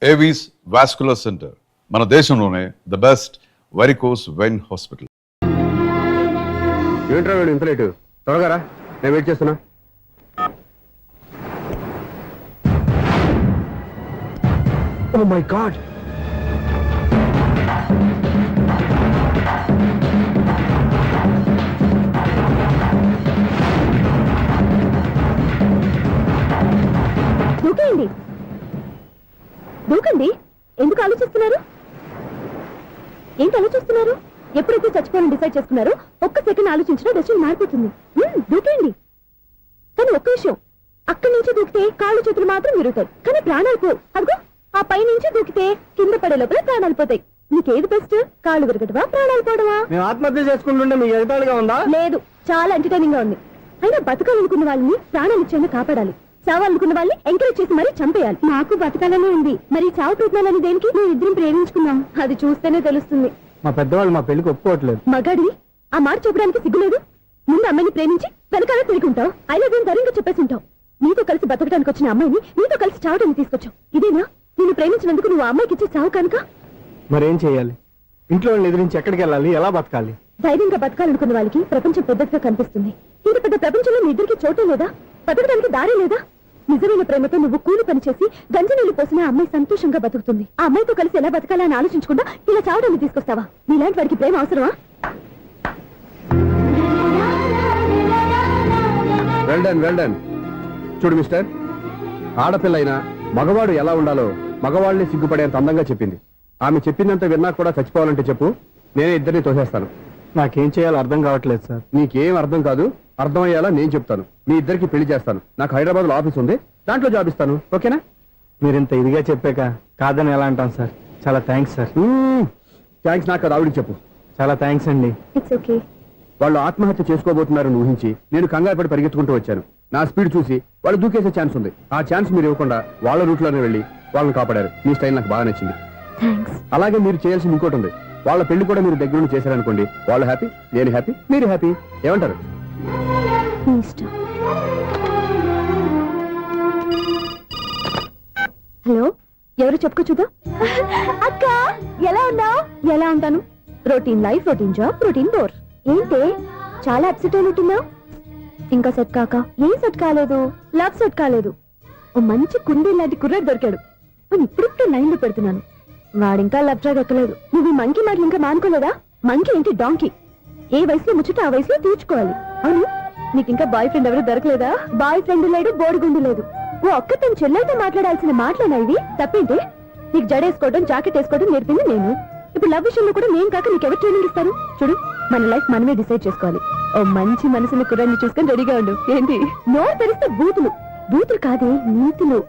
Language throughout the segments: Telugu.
ఏవీస్ వాస్కులర్ సెంటర్ మన దేశంలోనే the best varicose vein hospital. ఏంట్రా వీడు ఇంత లేటు? త్వరగా రా, నేను వెయిట్ చేస్తున్నా. ఓ మై గాడ్, దూకేయండి దూకండి. ఎందుకు ఆలోచిస్తున్నారు? ఏంటి ఆలోచిస్తున్నారు? ఎప్పుడైతే చచ్చిపోవాలని డిసైడ్ చేసుకున్నారో ఒక్క సెకండ్ ఆలోచించినా డెసిషన్ మారిపోతుంది. దూకేయండి. కానీ ఒక్క విషయం, అక్కడి నుంచి దూకితే కాళ్ళు చేతులు మాత్రం విరుగుతాయి, కానీ ప్రాణాలు పోవు. అదిగో ఆ పై నుంచి దూకితే కింద పడే లోపల ప్రాణాలు పోతాయి. నీకేది బెస్ట్? కాళ్ళు విరగటమా, ప్రాణాలు పోవడమా? మేము ఆత్మహత్య చేసుకుంటుంటే మీ ఎదుటాలుగా ఉందా? లేదు, చాలా ఎంటర్టైనింగ్ గా ఉంది. అయినా బతకాలనుకున్న వాళ్ళని ప్రాణాలు ఇచ్చేందుకు కాపాడాలి, చావాలనుకున్న వాళ్ళని ఎంకరేజ్ చేసి మరీ చంపేయాలి. నాకు బతకాలనే ఉంది, మరి చావు ట్రీట్మెంట్ దేనికి? మేము ఇద్దరం ప్రేమించుకున్నాం, అది చూస్తేనే తెలుస్తుంది. మా పెద్దవాళ్ళు మా పెళ్లికి ఒప్పుకోవట్లేదు. మగాడివి ఆ మాట చెప్పడానికి సిగ్గులేదు? ముందు అమ్మాయిని ప్రేమించి వెనకాల తిరుగుంటావు, అయినా దీని ధైర్యంగా చెప్పేసి ఉంటావు. నీతో కలిసి బతకడానికి వచ్చిన అమ్మాయిని నీతో కలిసి చావడానికి తీసుకొచ్చావు. ఇదేనా నిన్ను ప్రేమించినందుకు నువ్వు అమ్మాయికి ఇచ్చే చావు కనుక? మరేం చేయాలి? ఇంట్లో వాళ్ళని ఎదిరించి ఎక్కడికి వెళ్ళాలి? ఎలా బతకాలి? ధైర్యంగా బతకాలనుకున్న వాళ్ళకి ప్రపంచం పెద్దగా కనిపిస్తుంది. ఇంత పెద్ద ప్రపంచంలో మీ ఇద్దరికి చోటే లేదా? బతకడానికి దారే లేదా? నిజమైన ప్రేమతో నువ్వు కూలి పని చేసి గంజనీళ్లు పోసిన అమ్మాయి సంతోషంగా బతుకుతుంది. ఆ అమ్మాయితో కలిసి ఎలా బతకాలని ఆలోచించకుండా ఇలా చావడాన్ని తీసుకొస్తావా? నీలాంటి వాడికి ప్రేమ అవసరమా? వెల్డన్. చూడు మిస్టర్, ఆడపిల్ల అయినా మగవాడు ఎలా ఉండాలో మగవాళ్ళని సిగ్గుపడేంత అందంగా చెప్పింది. ఆమె చెప్పిందంత విన్నా కూడా చచ్చిపోవాలంటే చెప్పు, నేనే ఇద్దరిని తోసేస్తాను. నాకేం చేయాలో అర్థం కావట్లేదు సార్. నీకేం అర్థం కాదు, అర్థమయ్యేలా నేను చెప్తాను. మీ ఇద్దరికి పెళ్లి చేస్తాను. నాకు హైదరాబాద్ లో ఆఫీస్ ఉంది, దాంట్లో జాబ్ ఇస్తాను. ఓకేనా? మీరింత ఇదిగా చెప్పాక కాదని ఎలా అంటాను సార్. చాలా థ్యాంక్స్ సార్. థ్యాంక్స్ నాకు ఆవిడికి చెప్పు. చాలా థ్యాంక్స్ అండి. It's okay. వాళ్ళు ఆత్మహత్య చేసుకోబోతున్నారని ఊహించి నేను కంగారు పడి పరిగెత్తుకుంటూ వచ్చాను. నా స్పీడ్ చూసి వాళ్ళు దూకేసే ఛాన్స్ ఉంది. ఆ ఛాన్స్ మీరు ఇవ్వకుండా వాళ్ళ రూట్లోనే వెళ్ళి వాళ్ళని కాపాడారు. మీ స్టైల్ నాకు బాగా నచ్చింది. అలాగే మీరు చేయాల్సింది ఇంకోటి ఉంది. వాళ్ళ పెళ్లి కూడా మీరు దగ్గర నుండి చేశారనుకోండి, వాళ్ళు హ్యాపీ, నేను హ్యాపీ, మీరు హ్యాపీ. ఏమంటారు? హలో, ఎవరు చెప్పుకో చూద్దాం. అక్క ఎలా ఉన్నావు? ఎలా ఉంటాను? Routine life, routine job, routine bore. ఏంటి చాలా అప్సెట్ అయినట్టున్నావు? ఇంకా సెట్ కాక? ఏం సెట్ కాలేదు? లవ్ సెట్ కాలేదు. ఓ మంచి కుండీ లాంటి కుర్రాడు దొరికాడు, నేను ఇప్పుడిప్పుడు లైన్ లో పెడుతున్నాను. వాడింకా లవ్ ట్రాక్ ఎక్కలేదు. నువ్వు ఈ మంకీ మాటలు ఇంకా మానుకోలేదా? మంకీ ఏంటి డాంకీ? ఏ వయసులో ముచ్చట ఆ వయసులో తీర్చుకోవాలి. అవును, నీకు ఇంకా బాయ్ ఫ్రెండ్ ఎవరు దొరకలేదా? బాయ్ ఫ్రెండ్ లేడు, బోడిగుండు లేదు. ఓ అక్క తన చెల్లెలతో మాట్లాడాల్సిన మాటలేనా ఇవి? తప్పేంటి? నీకు జడేసుకోవడం, జాకెట్ వేసుకోవడం నేర్పింది నేను. ఇప్పుడు లవ్ విషయంలో కూడా నేను కాక నీకెవరు ట్రైనింగ్ ఇస్తారు? చూడు, మన లైఫ్ మనమే డిసైడ్ చేసుకోవాలి. ఓ మంచి మనసుని కుర్రాన్ని చూసుకొని రెడీగా ఉండు. ఏంటి నోరు తెరిస్తే బూతులు? బూతులు కాదే, నీతులు.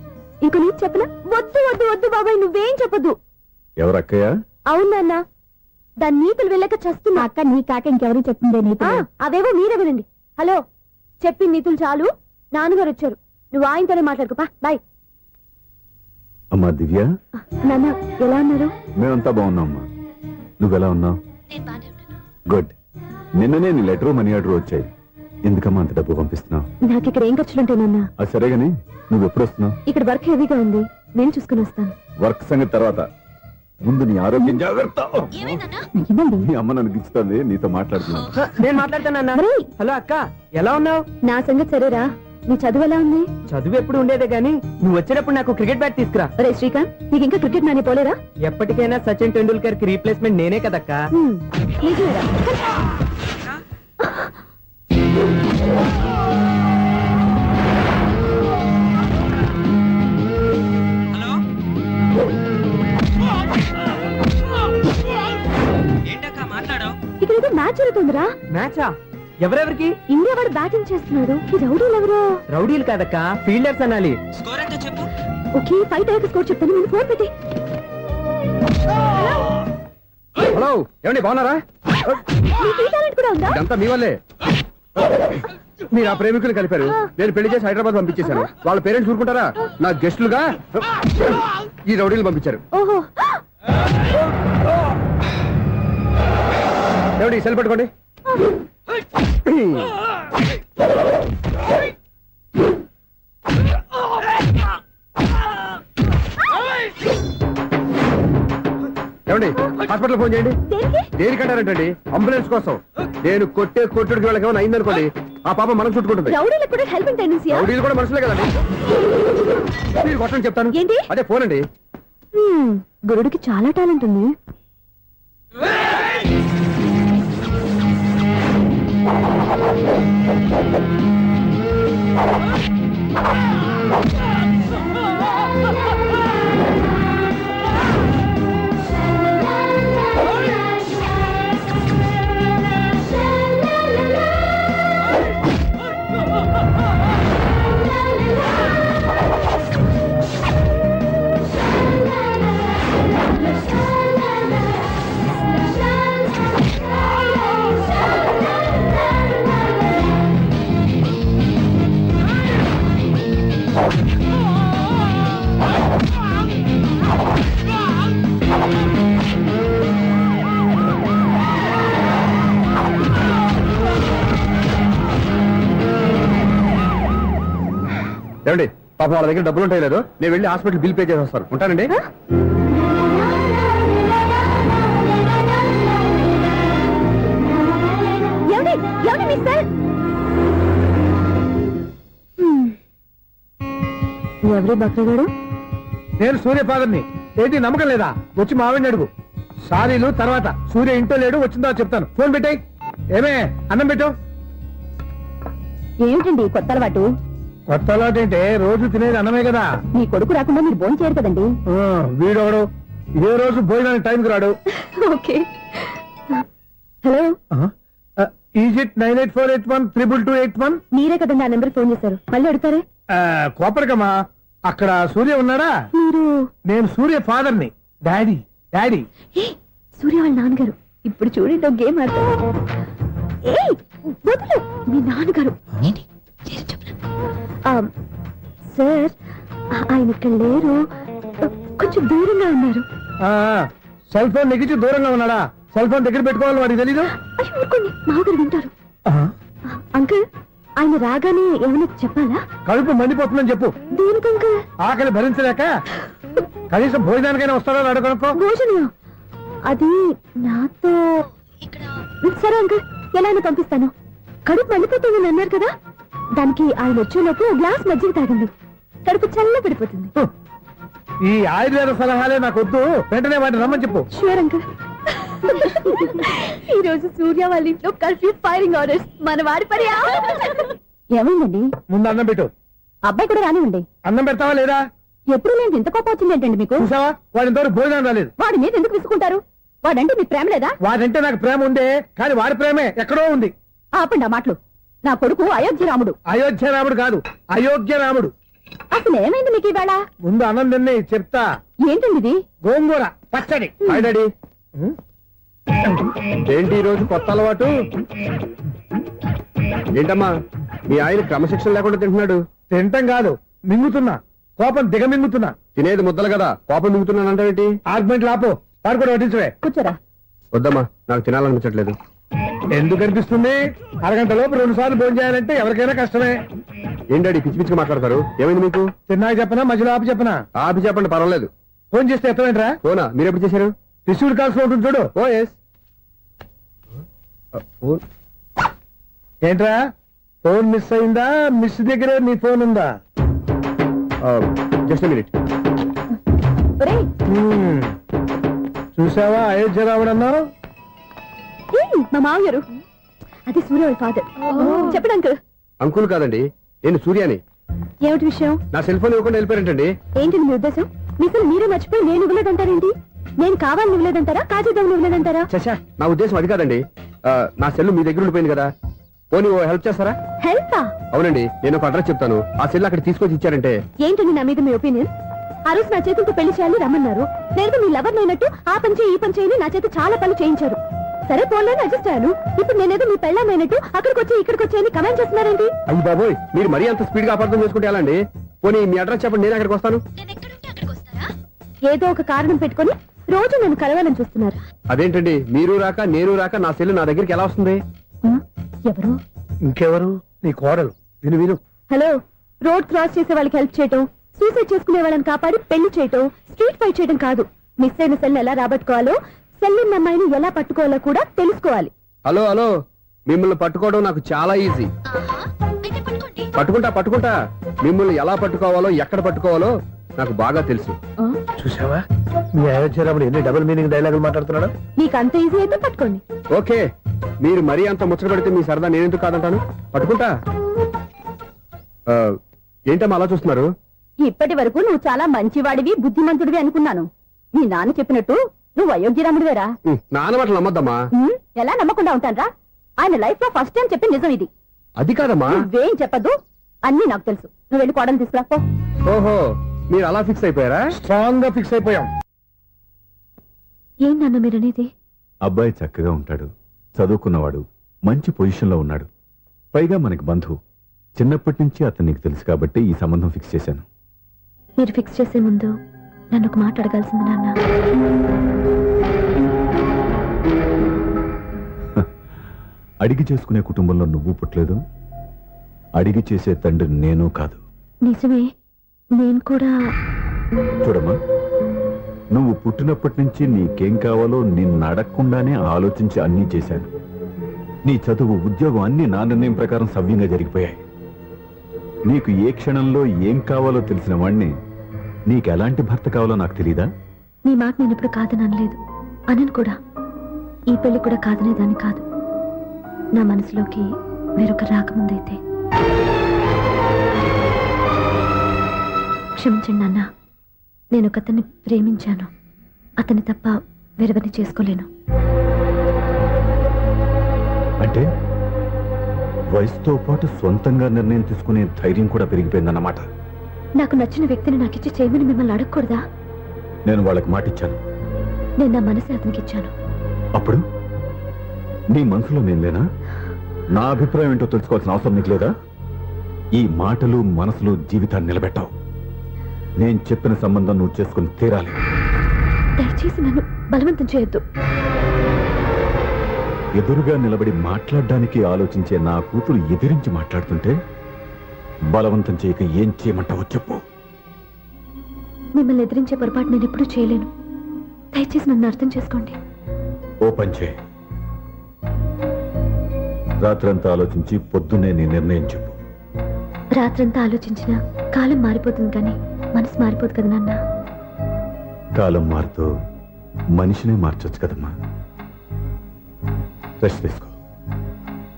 ఇంకో నీతి చెప్పనా? వద్దు వద్దు వద్దు బాబాయ్, నువ్వేం చెప్పొద్దు. ఎవరక్కయ్యా? అవునన్న, దాని నీతులు వెళ్ళక చస్తున్నా. అక్క నీ కాక ఇంకెవరు చెప్తుందే నీతులు? అవేవో మీరే వినండి. హలో, చెప్పి నీతులు చాలు, నాన్నగారు వచ్చారు. నువ్వు ఆయనతోనే మాట్లాడుకోపా. బాయ్. అమ్మా దివ్య, నాన్న ఎలా ఉన్నారు? మేమంతా బాగున్నాం అమ్మా. నువ్వెలా ఉన్నావు? గుడ్. నిన్ననే నీ లెటర్, మనీ ఆర్డర్ వచ్చాయి. ఎందుకమ్మా అంత డబ్బు పంపిస్తున్నావు? నాకు ఇక్కడ ఏం ఖర్చులుంటానన్నా? అది సరేగాని నువ్వు ఎప్పుడు వస్తున్నావు? ఇక్కడ వర్క్ హెవీగా ఉంది, నేను చూసుకుని వస్తాను. వర్క్ సంగతి తర్వాత, ముందు నీ ఆరోగ్యం జాగ్రత్త. నీ అమ్మ నన్ను గిచ్చుతుంది, నీతో మాట్లాడుతున్నాను. నేను మాట్లాడుతానన్నా. హలో అక్క, ఎలా ఉన్నావు? నా సంగతి సరేరా, నీ చదువు ఎలా ఉంది? చదువు ఎప్పుడు ఉండేదే గానీ నువ్వు వచ్చేటప్పుడు నాకు క్రికెట్ బ్యాట్ తీసుకురా. రే శ్రీకాంత్, నీకు ఇంకా క్రికెట్ నాని పోలేరా? ఎప్పటికైనా సచిన్ టెండూల్కర్ కి రీప్లేస్మెంట్ నేనే కదక్క. నిజమేరా? ఇక్కడ ఏదో మ్యాచ్ జరుగుతుందిరా. మ్యాచా? ఎవరెవరికి? ఇండియా వాడు బ్యాటింగ్ చేస్తున్నాడు. ఈ రౌడీలు ఎవరు? రౌడీలు కాదక్క, ఫీల్డర్స్ అనాలి. ఓకే, ఫైట్ అయ్యాక స్కోర్ చెప్తాను. నేను ఫోన్ పెట్టి. హలో, ఏమండి బాగున్నారా? నీకు ఈ టాలెంట్ కూడా ఉందా? ఇదంతా మీ వల్లే. మీరు ఆ ప్రేమికులు కలిపారు, నేను పెళ్లి చేసి హైదరాబాద్ పంపించేశాను. వాళ్ళ పేరెంట్స్ ఊరుకుంటారా? నా గెస్టులుగా ఈ రౌడీలు పంపించారు. ఓహో, ఏమండి సెల్ పట్టుకోండి. ఏమండి హాస్పిటల్ ఫోన్ చేయండి. దేనికి? దేనికంటారంటండి? అంబులెన్స్ కోసం. నేను కొట్టుడికి వాళ్ళకి ఏమైనా అయిందనుకోండి, ఆ పాప మనకు చుట్టుకుంటుంది. రౌడీలకు కూడా హెల్పింగ్ టెండెన్సీ. రౌడీలు కూడా మనుషులే కదండి. మీరు కొట్టని చెప్తాను. ఏంటి? అదే ఫోన్ అండి. గురుడికి చాలా టాలెంట్ ఉంది. ఏమండి పాప వాళ్ళ దగ్గర డబ్బులు ఉంటాయి లేదు, నేను వెళ్ళి హాస్పిటల్ బిల్ పే చేసి వస్తాను. ఉంటానండి. ఎవరి బక్రగాడు? నేను సూర్య ఫాదర్ని. ఏంటి నమ్మకం లేదా? వచ్చి మావిని అడుగు. సారీలు తర్వాత. సూర్య ఇంట్లో లేడు, వచ్చిందో చెప్తాను. ఫోన్ పెట్టాయి. ఏమే అన్నం పెట్టు. ఏమిటండి కొత్త అలవాటు? కొత్త అలవాటు ఏంటే? రోజు తినేది అన్నమే కదా. మీ కొడుకు రాకుండా మీరు భోజనం చేయరు కదండి. వీడోడు ఇదే రోజు భోజనానికి టైంకి రాడు. ఓకే. Hello, is it 9848132281. మీరే కదండి ఆ నెంబర్ ఫోన్ చేశారు, మళ్ళీ అడుగుతారే? కోపరికమ్మా, అక్కడ సూర్య ఉన్నాడా? మీరు? నేను సూర్య ఫాదర్ని. Daddy daddy. ఏ, సూర్య వాళ్ళ నాన్నగారు. ఇప్పుడు చూడండి ఒక గేమ్ ఆడతారు. ఏయ్, వదులు. మీ నాన్నగారు సార్, ఆయన ఇక్కడ లేరు, కొంచెం దూరంగా ఉన్నారు. సెల్ ఫోన్ నెగించి దూరంగా ఉన్నాడా? సెల్ ఫోన్ దగ్గర పెట్టుకోవాలి, వాడికి తెలీదు. అయ్యో ఊరుకోండి, మామగారు వింటారు. అంకుల్, ఆయన రాగానే ఏమైనా చెప్పాలా? కడుపు మండిపోతుందని చెప్పు. దేనికి అంకుల్? ఆకలి భరించలేక కనీసం భోజనానికైనా వస్తాడో అడగనుకో. భోజనం అది నాతో. సరే అంకుల్, ఎలా అయినా పంపిస్తాను. కడుపు మండిపోతుందని అన్నారు కదా, దానికి ఆయన వచ్చేలోపు గ్లాస్ మజ్జిగ తాగండి, కడుపు చల్ల పడిపోతుంది. ఈ ఆయుర్వేద సలహాలే నాకు వద్దు, వెంటనే వాటిని రమ్మని చెప్పు. Sure uncle. ఈ రోజు సూర్య వాళ్ళ ఇంట్లో కర్ఫ్యూ ఫైరింగ్ ఆర్డర్స్. మన వాడి పని ఏమైందండి? ముందు అన్నం పెట్టు. అబ్బాయి కూడా రానివ్వండి. అన్నం పెడతావా లేదా? ఎప్పుడు నేను ఇంత కోపం వచ్చింది ఏంటండి మీకు? చూసావా, వాడి ఇంతవరకు భోజనం రాలేదు. వాడి మీద ఎందుకు విసుకుంటారు? వాడంటే మీకు ప్రేమ లేదా? వాడంటే నాకు ప్రేమ ఉండే, కానీ వాడి ప్రేమే ఎక్కడో ఉంది. ఆపండి ఆ మాటలు. నా కొడుకు అయోధ్య రాముడు. అయోధ్య రాముడు కాదు, అయోగ్య రాముడు. అసలు ఏమైంది మీకు ఇవాళ? ముందు అన్నం తిని చెప్తా. ఏంటండి ఇది? గోంగూర పచ్చడి. Hi daddy. ఏంటి ఈ రోజు కొత్త అలవాటు? ఏంటమ్మా, మీ ఆయన క్రమశిక్షణ లేకుండా తింటున్నాడు. తింటం కాదు, మింగుతున్నా. కోపం దిగమింగుతున్నా. తినేది ముద్దలు కదా, కోపం మింగుతున్నాను అంటే ఆర్గ్యుమెంట్ లాపో. వాడు కూడా వడ్డించవే. కూర్చోరా. వద్దమ్మా, నాకు తినాలనిపించట్లేదు. ఎందుకు అనిపిస్తుంది? అరగంట లోపు 2 సార్లు భోజనం చేయాలంటే ఎవరికైనా కష్టమే. ఏంటండి పిచ్చి పిచ్చిగా మాట్లాడతారు? ఏమైంది మీకు? తిన్నాక చెప్పనా, మధ్యలో ఆపి చెప్పనా? ఆపి చెప్పండి, పర్వాలేదు. ఫోన్ చేస్తే ఎత్తమేంట్రా? ఫోనా? మీరు ఎప్పుడు చేశారు? రిసీవ్డ్ కాల్స్ లో ఉంటుంది చూడు. ఓ ఎస్. ఏంట్రా, ఫోన్ మిస్ అయిందా? మిస్ దగ్గర నీ ఫోన్ ఉందా? Just minute. ఒరేయ్, చూసావా అయోధ్య రావడన్నావు? మా మామగారు. అది సూర్య వాళ్ళ ఫాదర్. చెప్పండి అంకుల్. అంకుల్ కాదండి, నేను సూర్యాని. ఏమిటి విషయం? నా సెల్ ఫోన్ ఇవ్వకుండా వెళ్ళిపోయారంటండి. ఏంటి మీ ఉద్దేశం? మీకు మీరే మర్చిపోయి నేను ఇవ్వలేదంటారేంటి? నేను కావాలని ఇవ్వలేదంటారా, కాజేద్దామని ఇవ్వలేదంటారా? చచ్చా, నా ఉద్దేశం అది కాదండి. నా సెల్ మీ దగ్గర ఉండిపోయింది కదా, పోనీ ఓ హెల్ప్ చేస్తారా? హెల్పా? అవునండి, నేను ఒక అడ్రస్ చెప్తాను, ఆ సెల్ అక్కడ తీసుకొచ్చి ఇచ్చారంటే. ఏంటండి నా మీద మీ ఒపీనియన్? ఆ రోజు నా చేతులతో పెళ్లి చేయాలని రమ్మన్నారు. నేను మీ లవర్ అయినట్టు ఆ పని చేయి ఈ పని చేయని నా చేత చాలా పనులు చేయించారు. సరే పోన్లేని అడ్జస్ట్ అయ్యాను. ఇప్పుడు నేనేదో మీ పెళ్ళామైనట్టు అక్కడికి వచ్చి ఇక్కడికి వచ్చి కమెంట్ చేస్తున్నారేంటి? అయ్యి బాబోయ్, మీరు మరీ అంత స్పీడ్ గా అపార్థం చేసుకుంటే ఎలా అండి? పోనీ మీ అడ్రస్ చెప్పండి, నేను అక్కడికి వస్తాను. ఏదో ఒక కారణం పెట్టుకొని రోజు నన్ను కలవాలని చూస్తున్నారు. అదేంటండి, మీరు రాక నేను రాక నా సెల్ నా దగ్గరికి ఎలా వస్తుంది? ఎవరు? ఇంకెవరు? నీ కోడలు. విను విను. హలో, రోడ్ క్రాస్ చేసే వాళ్ళకి హెల్ప్ చేయటం, సూసైడ్ చేసుకునే వాళ్ళని కాపాడి పెళ్లి చేయటం, స్ట్రీట్ ఫైట్ చేయడం కాదు. మిస్ అయిన సెల్ ఎలా రాబట్టుకోవాలో సెల్లిన్ అమ్మాయిని ఎలా పట్టుకోవాలో కూడా తెలుసుకోవాలి. హలో హలో, మిమ్మల్ని పట్టుకోవడం నాకు చాలా ఈజీ. పట్టుకుంటా మిమ్మల్ని ఎలా పట్టుకోవాలో ఎక్కడ పట్టుకోవాలో నాకు బాగా తెలుసు. చూసావా మీ ఆయన వచ్చేటప్పుడు ఎన్ని డబుల్ మీనింగ్ డైలాగులు మాట్లాడుతున్నాడు. మీకు అంత ఈజీ అయితే పట్టుకోండి. ఓకే, మీరు మరీ అంత ముచ్చట పెడితే మీ సరదా నేనెందుకు కాదంటాను. పట్టుకుంటా. ఆ, ఏంటమ్మా అలా చూస్తున్నారు? ఇప్పటి వరకు నువ్వు చాలా మంచివాడివి, బుద్ధిమంతుడివి అనుకున్నాను. మీ నాన్న చెప్పినట్టు నువ్వు అయోగ్యరాముడివేరా. నాన్న మాటలు నమ్మద్దమ్మా. ఎలా నమ్మకుండా ఉంటానరా? ఆయన లైఫ్ లో ఫస్ట్ టైం చెప్పిన నిజం ఇది. అది కాదమ్మా. నువ్వేం చెప్పదు, అన్ని నాకు తెలుసు. నువ్వు వెళ్ళి కోడలు తీసుకురా పో. ఓహో, మీరు అలా ఫిక్స్ అయిపోయారా? స్ట్రాంగ్ గా ఫిక్స్ అయిపోయాం. ఏం నాన్న మీరనేది? అబ్బాయి చక్కగా ఉంటాడు, చదువుకున్నవాడు, మంచి పొజిషన్లో ఉన్నాడు. పైగా మనకి బంధువు. చిన్నప్పటి నుంచి అతను నీకు తెలుసు కాబట్టి ఈ సంబంధం ఫిక్స్ చేశాను. మీరు ఫిక్స్ చేసే ముందు నన్ను ఒక మాట అడగాల్సింది నాన్న. అడిగి చేసుకునే కుటుంబంలో నువ్వు పుట్టలేదు, అడిగి చేసే తండ్రి నేను కాదు. నిజమే, నేను కూడా. చూడమ్మా, నువ్వు పుట్టినప్పటి నుంచి నీకేం కావాలో నిన్ను అడగకుండానే ఆలోచించి అన్నీ చేశాను. నీ చదువు, ఉద్యోగం అన్నీ నా నిర్ణయం ప్రకారం సవ్యంగా జరిగిపోయాయి. నీకు ఏ క్షణంలో ఏం కావాలో తెలిసిన వాణ్ణి నీకు ఎలాంటి భర్త కావాలో నాకు తెలీదా? నీ మాట నేను ఇప్పుడు కాదని అనలేదు, అనను కూడా. ఈ పెళ్లి కూడా కాదనేదాన్ని కాదు. నా మనసులోకి వేరొక రాకముందైతే. క్షమించండి నాన్న, నేను ఒకతన్ని ప్రేమించాను. అతన్ని తప్ప వేరెవరిని చేసుకోలేను. అంటే వయసుతో పాటు సొంతంగా నిర్ణయం తీసుకునే ధైర్యం కూడా పెరిగిపోయిందన్నమాట. నాకు నచ్చిన వ్యక్తిని నాకిచ్చి చేయమని మిమ్మల్ని అడగకూడదా? నేను వాళ్ళకి మాటిచ్చాను. నేను నా మనసు అతనికి ఇచ్చాను. అప్పుడు నీ మనసులో నేను లేనా? నా అభిప్రాయం ఏంటో తెలుసుకోవాల్సిన అవసరం నీకు లేదా? ఈ మాటలు, మనసులు జీవితాన్ని నిలబెట్టావు. నేను చెప్పిన సంబంధం నువ్వు చేసుకుని తీరాలి. దయచేసి నన్ను బలవంతం చేయొద్దు. ఎదురుగా నిలబడి మాట్లాడడానికి ఆలోచించే నా కూతురు ఎదిరించి మాట్లాడుతుంటే బలవంతం చేయక ఏం చేయమంటావో చెప్పు. మిమ్మల్ని ఎదిరించే పొరపాటు నేను ఎప్పుడూ చేయలేను. దయచేసి నన్ను అర్థం చేసుకోండి. ఓ పని చేయి, రాత్రంతా ఆలోచించి పొద్దున్నే నీ నిర్ణయం చెప్పు. రాత్రంతా ఆలోచించిన కాలం మారిపోతుంది కానీ మనసు మారిపోదు కదా నాన్న. కాలం మారుతూ మనిషినే మార్చొచ్చు కదమ్మా. రెస్ట్ తీసుకో,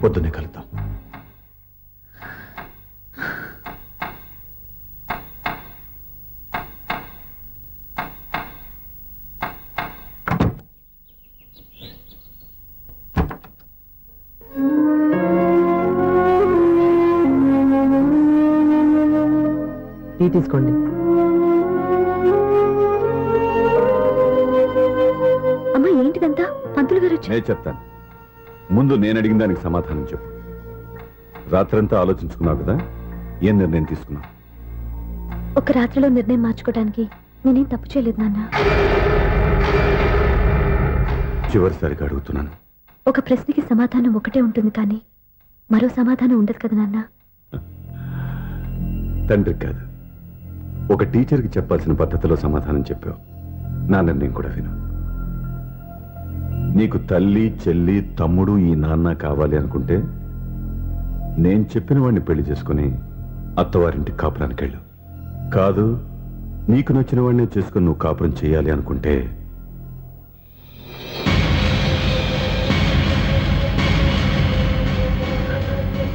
పొద్దున్నే కలుద్దాం. టీ తీసుకోండి. అమ్మా ఏంటిదంతా? పంతులు గారు వచ్చి. నేను చెప్తాను, ముందు నేను అడిగిన దానికి సమాధానం చెప్పు. రాత్రంతా ఆలోచించుకున్నావు కదా, ఏం నిర్ణయం తీసుకున్నావు? ఒక రాత్రిలో నిర్ణయం మార్చుకోవడానికి నేనేం తప్పు చేయలేదు నాన్న. చివరిసారిగా అడుగుతున్నాను. ఒక ప్రశ్నకి సమాధానం ఒకటే ఉంటుంది కానీ మరో సమాధానం ఉండదు కదా నాన్న. తండ్రికి కాదు, ఒక టీచర్కి చెప్పాల్సిన పద్ధతిలో సమాధానం చెప్పావు. నా నిర్ణయం కూడా విను. నీకు తల్లి, చెల్లి, తమ్ముడు, ఈ నాన్న కావాలి అనుకుంటే నేను చెప్పిన వాడిని పెళ్లి చేసుకుని అత్తవారింటికి కాపురానికి వెళ్ళు. కాదు, నీకు నచ్చిన వాడినే చేసుకుని నువ్వు కాపురం చేయాలి అనుకుంటే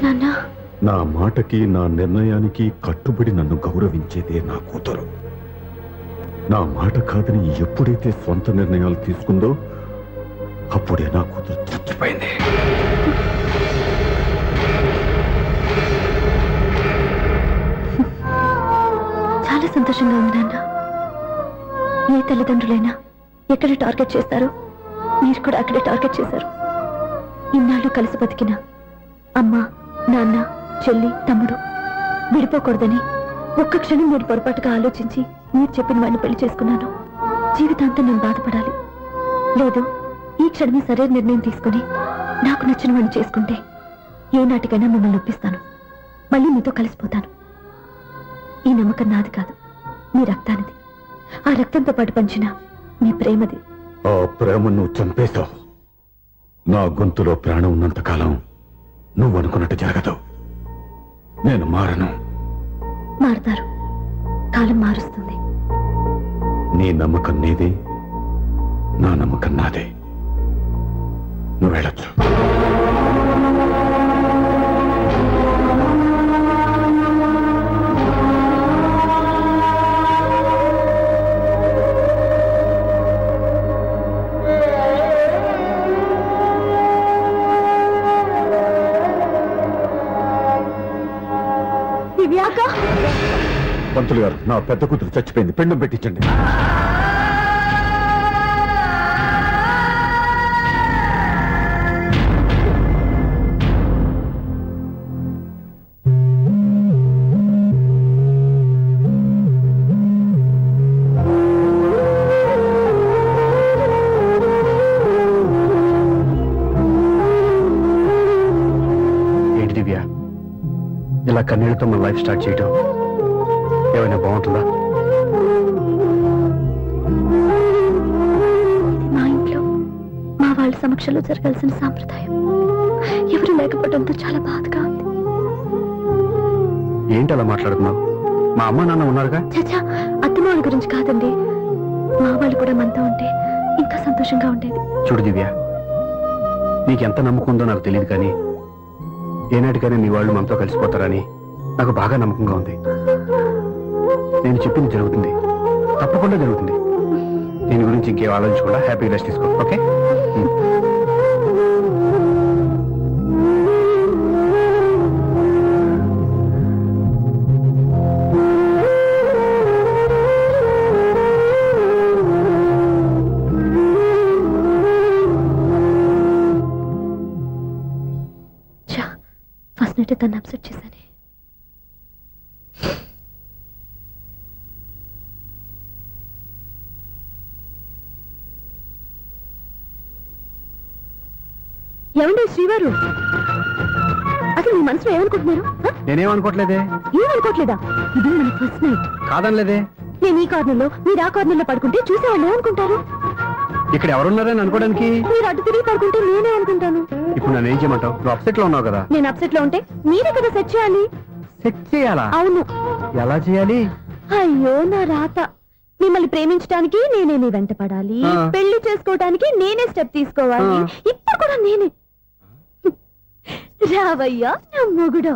నాన్న, నా మాటకి, నా నిర్ణయానికి కట్టుబడి నన్ను గౌరవించేదే నా కూతురు. నా మాట కాదని ఎప్పుడైతే సొంత నిర్ణయాలు తీసుకుందో అప్పుడే నా కూతురు చచ్చిపోయింది. చాలా సంతోషంగా ఉంది నాన్న. ఏ తల్లిదండ్రులైనా ఎక్కడ టార్గెట్ చేస్తారో మీరు కూడా అక్కడే టార్గెట్ చేశారు. ఇన్నాళ్ళు కలిసి బతికిన అమ్మ, నాన్న, చెల్లి, తమ్ముడు విడిపోకూడదని ఒక్క క్షణం నేను పొరపాటుగా ఆలోచించి మీరు చెప్పిన వాడిని పెళ్లి చేసుకున్నాను. జీవితాంతం నేను బాధపడాలి. లేదు, ఈ క్షణమే సరైన నిర్ణయం తీసుకుని నాకు నచ్చిన వాడిని చేసుకుంటే ఏ నాటికైనా మిమ్మల్ని ఒప్పిస్తాను. మళ్ళీ మీతో కలిసిపోతాను. ఈ నమ్మకం నాది కాదు, మీ రక్తానిది. ఆ రక్తంతో పాటు పంచిన మీ ప్రేమది. ఆ ప్రేమ నువ్వు చంపేశావు. నా గొంతులో ప్రాణం ఉన్నంత కాలం నువ్వు అనుకున్నట్టు జరగదు. నేను మారను. మారుతారు, కాలం మారుస్తుంది. నీ నమ్మకం నీది, నా నమ్మకం నాదే. నువ్వు వెళ్ళొచ్చు. దివ్యాక, పంతులు గారు, నా పెద్ద కూతురు చచ్చిపోయింది, పిండం పెట్టించండి. ఏంటి దివ్య, ఇలా కన్నీళ్లతో మన లైఫ్ స్టార్ట్ చేయటం ఏమైనా బాగుంటుందా? మా ఇంట్లో మా వాళ్ళ సమక్షంలో జరగాల్సిన సాంప్రదాయం ఎవరు లేకపోవడంతో చాలా బాధగా ఉంది. ఏంటి అలా మాట్లాడుతున్నావు? మా అమ్మ నాన్న ఉన్నారుగా. చచ్చా, అత్తమాల గురించి కాదండి. మా వాళ్ళు కూడా మనతో ఉంటే ఇంకా సంతోషంగా ఉండేది. చూడు దివ్య, నీకెంత నమ్మకం ఉందో నాకు తెలియదు, కానీ ఏనాటికైనా మీ వాళ్ళు మనతో కలిసిపోతారని నాకు బాగా నమ్మకంగా ఉంది. నేను చెప్పింది జరుగుతుంది, తప్పకుండా జరుగుతుంది. దీని గురించి ఇంకేం ఆలోచించకుండా హ్యాపీ రెస్ట్ తీసుకో, ఓకే? ఫస్ట్ నైట్ తను అప్సెట్ చేశాను. ఏమండి శ్రీవారు, అసలు మీ మనసులో ఏమనుకుంటున్నారు? నేనేమనుకోవట్లేదే. ఏమనుకోవట్లేదా? ఇది మన ఫస్ట్ నైట్. కాదనలేదే. నేను ఈ కార్నర్లో, మీరు ఆ కార్నర్లో పడుకుంటే చూసేవాళ్ళు ఏమనుకుంటారు? ఇక్కడ ఎవరున్నారని అనుకోవడానికి. మీరు అడ్డు తిరిగి పడుకుంటే నేనే అనుకుంటాను. ఇప్పుడు నన్ను ఏం చేయమంటావు? నువ్వు అప్సెట్ లో ఉన్నావు కదా. నేను అప్సెట్ లో ఉంటే మీరే కదా సెట్ చేయాలి. సెట్ చేయాలా? అవును. ఎలా చేయాలి? అయ్యో నా రాత. మిమ్మల్ని ప్రేమించడానికి నేనే మీ వెంట పడాలి, ఆ. పెళ్లి చేసుకోవడానికి నేనే స్టెప్ తీసుకోవాలి. ఆ. ఇప్పుడు కూడా నేనే. రావయ్యా నా మొగుడు.